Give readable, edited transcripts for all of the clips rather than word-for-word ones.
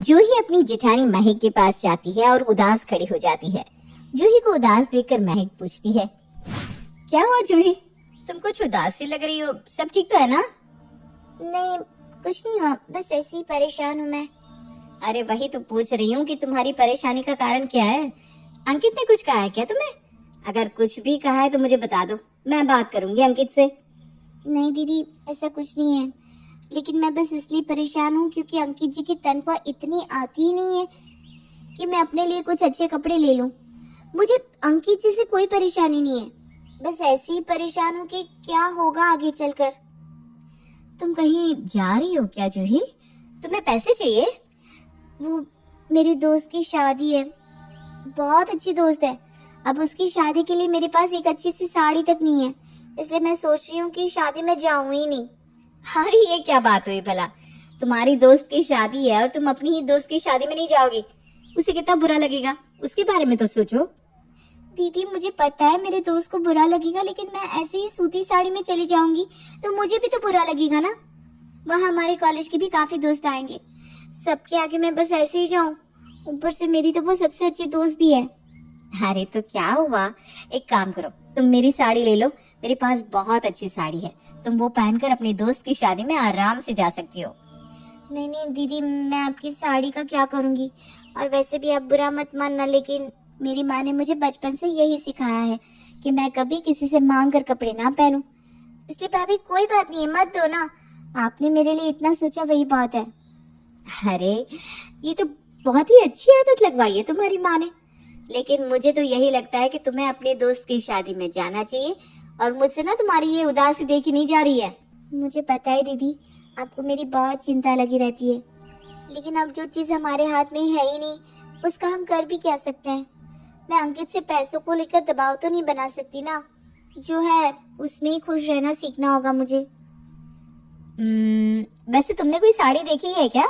जूही अपनी जेठानी महक के पास जाती है और उदास खड़ी हो जाती है। जूही को उदास देखकर महक पूछती है, क्या हुआ जूही, तुम कुछ उदास सी लग रही हो, सब ठीक तो है ना? नहीं, कुछ नहीं हुआ, बस ऐसे ही परेशान हूँ मैं। अरे वही तो पूछ रही हूँ कि तुम्हारी परेशानी का कारण क्या है। अंकित ने कुछ कहा है क्या तुम्हें? अगर कुछ भी कहा है तो मुझे बता दो, मैं बात करूंगी अंकित से। नहीं दीदी, ऐसा कुछ नहीं है, लेकिन मैं बस इसलिए परेशान हूँ क्योंकि अंकित जी की तनख्वाह इतनी आती ही नहीं है कि मैं अपने लिए कुछ अच्छे कपड़े ले लूँ। मुझे अंकित जी से कोई परेशानी नहीं है, बस ऐसे ही परेशान हूँ कि क्या होगा आगे चलकर। तुम कहीं जा रही हो क्या जूही? तुम्हें पैसे चाहिए? वो मेरी दोस्त की शादी है, बहुत अच्छी दोस्त है। अब उसकी शादी के लिए मेरे पास एक अच्छी सी साड़ी तक नहीं है, इसलिए मैं सोच रही हूँ कि शादी में जाऊँ ही नहीं। अरे ये क्या बात हुई भला, तुम्हारी दोस्त की शादी है और तुम अपनी ही दोस्त की शादी में नहीं जाओगी? उसे कितना बुरा लगेगा, उसके बारे में तो सोचो। दीदी मुझे पता है मेरे दोस्त को बुरा लगेगा, लेकिन मैं ऐसे ही सूती साड़ी में चली जाऊंगी तो मुझे भी तो बुरा लगेगा ना। वहाँ हमारे कॉलेज के भी काफी दोस्त आएंगे, सबके आगे मैं बस ऐसे ही जाऊं? ऊपर से मेरी तो वो सबसे अच्छी दोस्त भी है। अरे तो क्या हुआ, एक काम करो, तुम मेरी साड़ी ले लो, मेरे पास बहुत अच्छी साड़ी है, तुम वो पहनकर अपनी दोस्त की शादी में आराम से जा सकती हो। नहीं नहीं दीदी, मैं आपकी साड़ी का क्या करूंगी? और वैसे भी आप बुरा मत मानना, लेकिन मेरी माँ ने मुझे बचपन से यही सिखाया है कि मैं कभी किसी से मांग कर कपड़े ना पहनूं। इसलिए भाभी कोई बात नहीं है, मत दो ना, आपने मेरे लिए इतना सोचा वही बात है। अरे ये तो बहुत ही अच्छी आदत लगवाई है तुम्हारी माँ ने, लेकिन मुझे तो यही लगता है कि तुम्हें अपने दोस्त की शादी में जाना चाहिए और मुझसे ना तुम्हारी ये उदासी देखी नहीं जा रही है। मुझे पता है दीदी, आपको मेरी बहुत चिंता लगी रहती है, लेकिन अब जो चीज हमारे हाथ में है ही नहीं, उसका हम कर भी क्या सकते हैं? मैं अंकित से पैसों को लेकर दबाव तो नहीं बना सकती ना, जो है उसमें ही खुश रहना सीखना होगा मुझे। वैसे तुमने कोई साड़ी देखी है क्या?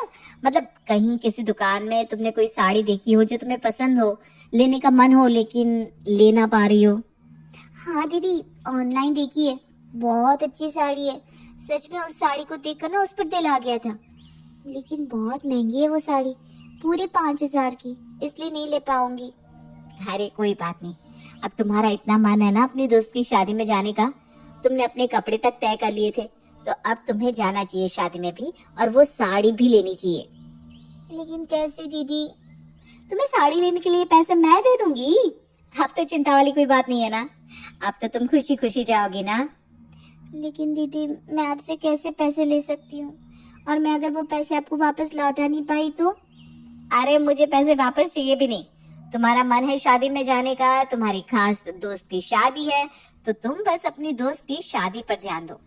मतलब कहीं किसी दुकान में तुमने कोई साड़ी देखी हो जो तुम्हें पसंद हो, लेने का मन हो लेकिन ले ना पा रही हो? हाँ दीदी, ऑनलाइन देखी है, बहुत अच्छी साड़ी है। सच में उस साड़ी को देखकर ना उस पर दिल आ गया था, लेकिन बहुत महंगी है वो साड़ी, पूरे 5,000 की, इसलिए नहीं ले पाऊंगी। अरे कोई बात नहीं, अब तुम्हारा इतना मन है ना अपनी दोस्त की शादी में जाने का, तुमने अपने कपड़े तक तय कर लिए थे, तो अब तुम्हें जाना चाहिए शादी में भी, और वो साड़ी भी लेनी चाहिए। लेकिन कैसे दीदी? तुम्हें साड़ी लेने के लिए पैसे मैं दे दूंगी, अब तो चिंता वाली कोई बात नहीं है ना, अब तो तुम खुशी खुशी जाओगी ना। लेकिन दीदी मैं आपसे कैसे पैसे ले सकती हूँ, और मैं अगर वो पैसे आपको वापस लौटा नहीं पाई तो? अरे मुझे पैसे वापस चाहिए भी नहीं, तुम्हारा मन है शादी में जाने का, तुम्हारी खास दोस्त की शादी है, तो तुम बस अपनी दोस्त की शादी पर ध्यान दो,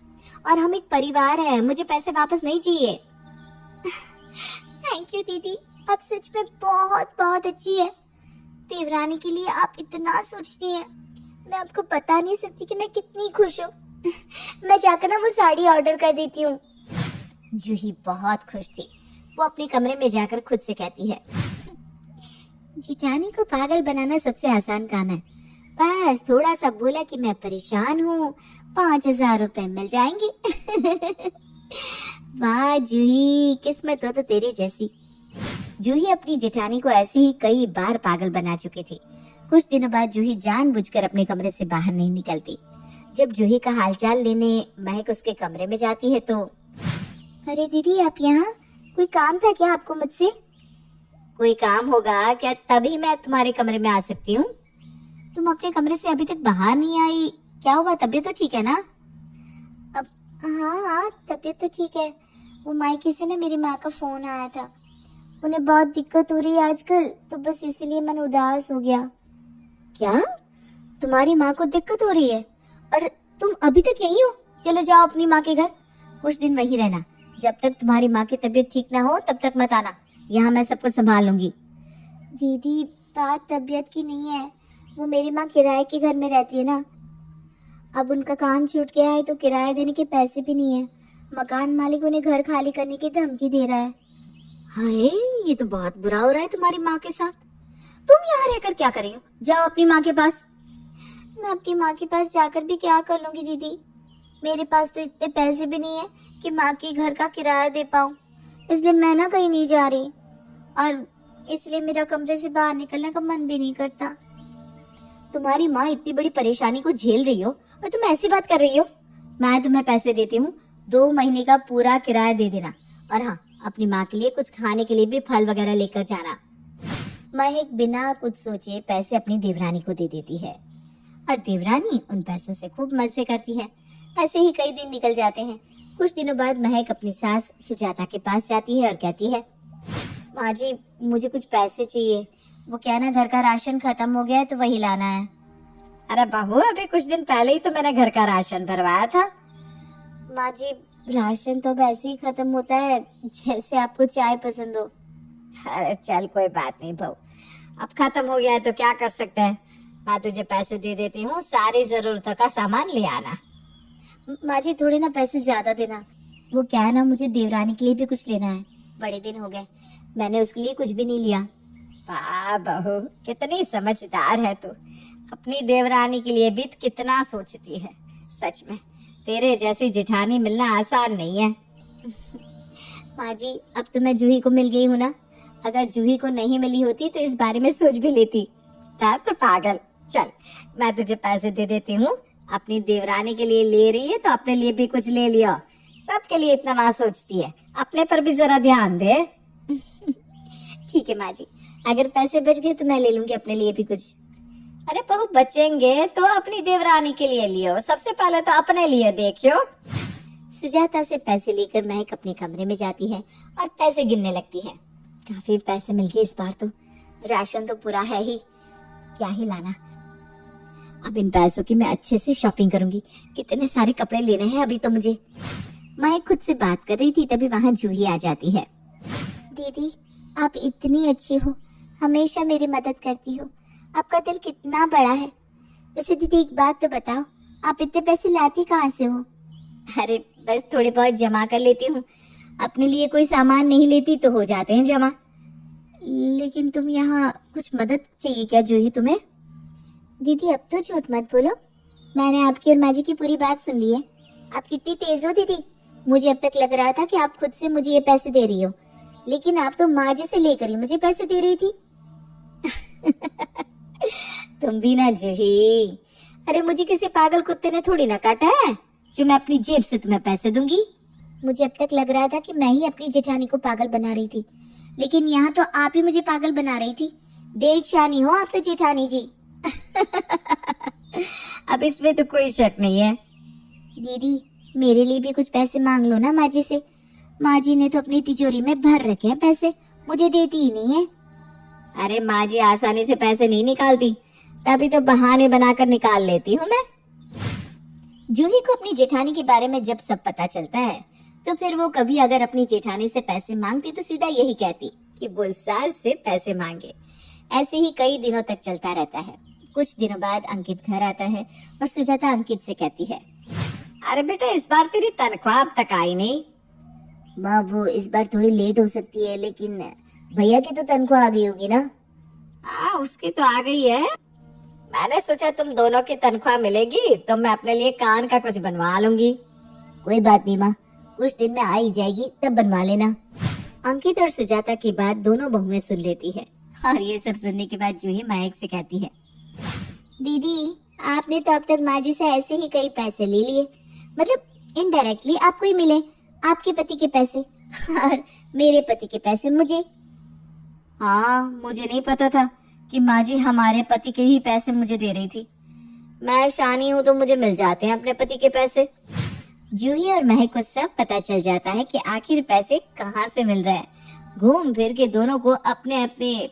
और हम एक परिवार है, मुझे पैसे वापस नहीं चाहिए। थैंक यू दीदी, आप सच में बहुत बहुत अच्छी है। देवरानी के लिए आप इतना सोचती हैं, मैं आपको बता नहीं सकती कि मैं कितनी खुश हूँ। मैं जाकर ना वो साड़ी ऑर्डर कर देती हूँ। जूही बहुत खुश थी, वो अपने कमरे में जाकर खुद से कहती है, जिठानी को पागल बनाना सबसे आसान काम है, बस थोड़ा सा बोला कि मैं परेशान हूँ, 5,000 रुपए मिल जाएंगे। वाह जूही, किस्मत हो तो तेरे जैसी। जूही अपनी जेठानी को ऐसे ही कई बार पागल बना चुकी थी। कुछ दिनों बाद जूही जानबूझकर अपने कमरे से बाहर नहीं निकलती। जब जूही का हालचाल लेने महक उसके कमरे में जाती है तो, अरे दीदी आप यहाँ, कोई काम था क्या आपको मुझसे? कोई काम होगा क्या, तभी मैं तुम्हारे कमरे में आ सकती हूँ। तुम अपने कमरे से अभी तक बाहर नहीं आई, क्या हुआ, तबीयत तो ठीक है ना? अब हाँ, तबीयत तो ठीक है। वो मायके से ना मेरी माँ का फोन आया था, उन्हें बहुत दिक्कत हो रही है आजकल, तो बस इसीलिए मन उदास हो गया। क्या, तुम्हारी माँ को दिक्कत हो रही है और तुम अभी तक यही हो? चलो जाओ अपनी माँ के घर, कुछ दिन वहीं रहना, जब तक तुम्हारी माँ की तबीयत ठीक ना हो तब तक मत आना, यहाँ मैं सब कुछ संभाल लूंगी। दीदी बात तबीयत की नहीं है, वो मेरी माँ किराए के घर में रहती है ना, अब उनका काम छूट गया है तो किराया देने के पैसे भी नहीं है, मकान मालिक उन्हें घर खाली करने की धमकी दे रहा है। हाय, ये तो बहुत बुरा हो रहा है तुम्हारी माँ के साथ। तुम यहाँ रहकर क्या कर रही हो, जाओ अपनी माँ के पास। मैं अपनी माँ के पास जाकर भी क्या कर लूंगी दीदी, मेरे पास तो इतने पैसे भी नहीं है कि माँ के घर का किराया दे पाऊँ, इसलिए मैं ना कहीं नहीं जा रही। और इसलिए मेरा कमरे से बाहर निकलने का मन भी नहीं करता। तुम्हारी माँ इतनी बड़ी परेशानी को झेल रही हो और तुम ऐसी बात कर रही हो। मैं तुम्हें पैसे देती हूँ, 2 महीने का पूरा किराया दे देना, और हाँ, अपनी माँ के लिए कुछ खाने के लिए भी फल वगैरह लेकर जाना। महक बिना कुछ सोचे पैसे अपनी देवरानी को दे देती है और देवरानी उन पैसों से खूब मजे करती है। ऐसे ही कई दिन निकल जाते हैं। कुछ दिनों बाद महक अपनी सास सुजाता के पास जाती है और कहती है, माँ जी मुझे कुछ पैसे चाहिए, वो क्या ना घर का राशन खत्म हो गया है तो वही लाना है। अरे बहू, अभी कुछ दिन पहले ही तो मैंने घर का राशन भरवाया था। माँ जी राशन तो अब ऐसे ही खत्म होता है जैसे आपको चाय पसंद हो। अरे चल कोई बात नहीं बहू, अब खत्म हो गया है तो क्या कर सकते हैं। मैं तुझे पैसे दे देती हूँ, सारी जरूरतों का सामान ले आना। माँ जी थोड़े ना पैसे ज्यादा देना, वो क्या है ना, मुझे देवरानी के लिए भी कुछ लेना है। बड़े दिन हो गए मैंने उसके लिए कुछ भी नहीं लिया। वाह बहू, कितनी समझदार है तू। अपनी देवरानी के लिए भी कितना सोचती है। सच में तेरे जैसी जेठानी मिलना आसान नहीं है। माँ जी अब तो मैं जूही को मिल गई हूँ ना, अगर जूही को नहीं मिली होती तो इस बारे में सोच भी लेती। तो पागल, चल मैं तुझे पैसे दे देती हूँ। अपनी देवरानी के लिए ले रही है तो अपने लिए भी कुछ ले लियो। सबके लिए इतना ना सोचती है, अपने पर भी जरा ध्यान दे। ठीक है माँ जी, अगर पैसे बच गए तो मैं ले लूंगी अपने लिए भी कुछ। अरे बहू, बचेंगे तो अपनी देवरानी के लिए लियो, सबसे पहले तो अपने लिए देखियो। सुजाता से पैसे लेकर महक अपने कमरे में जाती है और पैसे गिनने लगती है। काफी पैसे मिल गए इस बार तो, राशन तो पूरा है ही, क्या ही लाना। अब इन पैसों की मैं अच्छे से शॉपिंग करूंगी। कितने सारे कपड़े लेने हैं अभी तो मुझे। महक खुद से बात कर रही थी तभी वहां जूही आ जाती है। दीदी आप इतनी अच्छी हो, हमेशा मेरी मदद करती हो, आपका दिल कितना बड़ा है। वैसे दीदी एक बात तो बताओ, आप इतने पैसे लाती कहाँ से हो? अरे बस थोड़े बहुत जमा कर लेती हूँ, अपने लिए कोई सामान नहीं लेती तो हो जाते हैं जमा। लेकिन तुम यहाँ कुछ मदद चाहिए क्या जूही तुम्हें? दीदी अब तो झूठ मत बोलो, मैंने आपकी और माँ जी की पूरी बात सुन ली है। आप कितनी तेज हो दीदी, मुझे अब तक लग रहा था कि आप खुद से मुझे ये पैसे दे रही हो, लेकिन आप तो माँ जी से लेकर ही मुझे पैसे दे रही थी। तुम भी ना जूही, अरे मुझे किसी पागल कुत्ते ने थोड़ी ना काटा है जो मैं अपनी जेब से तुम्हें पैसे दूंगी। मुझे अब तक लग रहा था कि मैं ही अपनी जेठानी को पागल बना रही थी, लेकिन यहाँ तो आप ही मुझे पागल बना रही थी। डेढ़ शानी हो आप तो जेठानी जी। अब इसमें तो कोई शक नहीं है। दीदी मेरे लिए भी कुछ पैसे मांग लो ना माँ जी से। माँ जी ने तो अपनी तिजोरी में भर रखे हैं पैसे, मुझे देती ही नहीं है। अरे माँ जी आसानी से पैसे नहीं निकालती, तभी तो बहाने बनाकर निकाल लेती हूँ मैं। जूही को अपनी जेठानी के बारे में जब सब पता चलता है तो फिर वो कभी अगर अपनी जेठानी से पैसे मांगती तो सीधा यही कहती कि वो सास से पैसे मांगे। ऐसे ही कई दिनों तक चलता रहता है। कुछ दिनों बाद अंकित घर आता है और सुजाता अंकित से कहती है, अरे बेटा इस बार तेरी तनख्वाह अब तक आई नहीं। माँ वो इस बार थोड़ी लेट हो सकती है, लेकिन भैया की तो तनख्वाह आ गई होगी ना? हाँ उसकी तो आ गई है। मैंने सोचा तुम दोनों की तनख्वाह मिलेगी तो मैं अपने लिए कान का कुछ बनवा लूंगी। कोई बात नहीं माँ, कुछ दिन में आ ही जाएगी, तब बनवा लेना। अंकित और सुजाता की बात दोनों बहुएं सुन लेती है और ये सब सुनने के बाद जूही महक से कहती है, दीदी आपने तो अब तक माँ जी से ऐसे ही कई पैसे ले लिए, मतलब इनडायरेक्टली आपको ही मिले, आपके पति के पैसे और मेरे पति के पैसे मुझे। हाँ मुझे नहीं पता था कि माँ जी हमारे पति के ही पैसे मुझे दे रही थी। मैं शानी हूँ तो मुझे मिल जाते हैं अपने पति के पैसे। जूही और महक को सब पता चल जाता है कि आखिर पैसे कहाँ से मिल रहे हैं। घूम फिर के दोनों को अपने अपने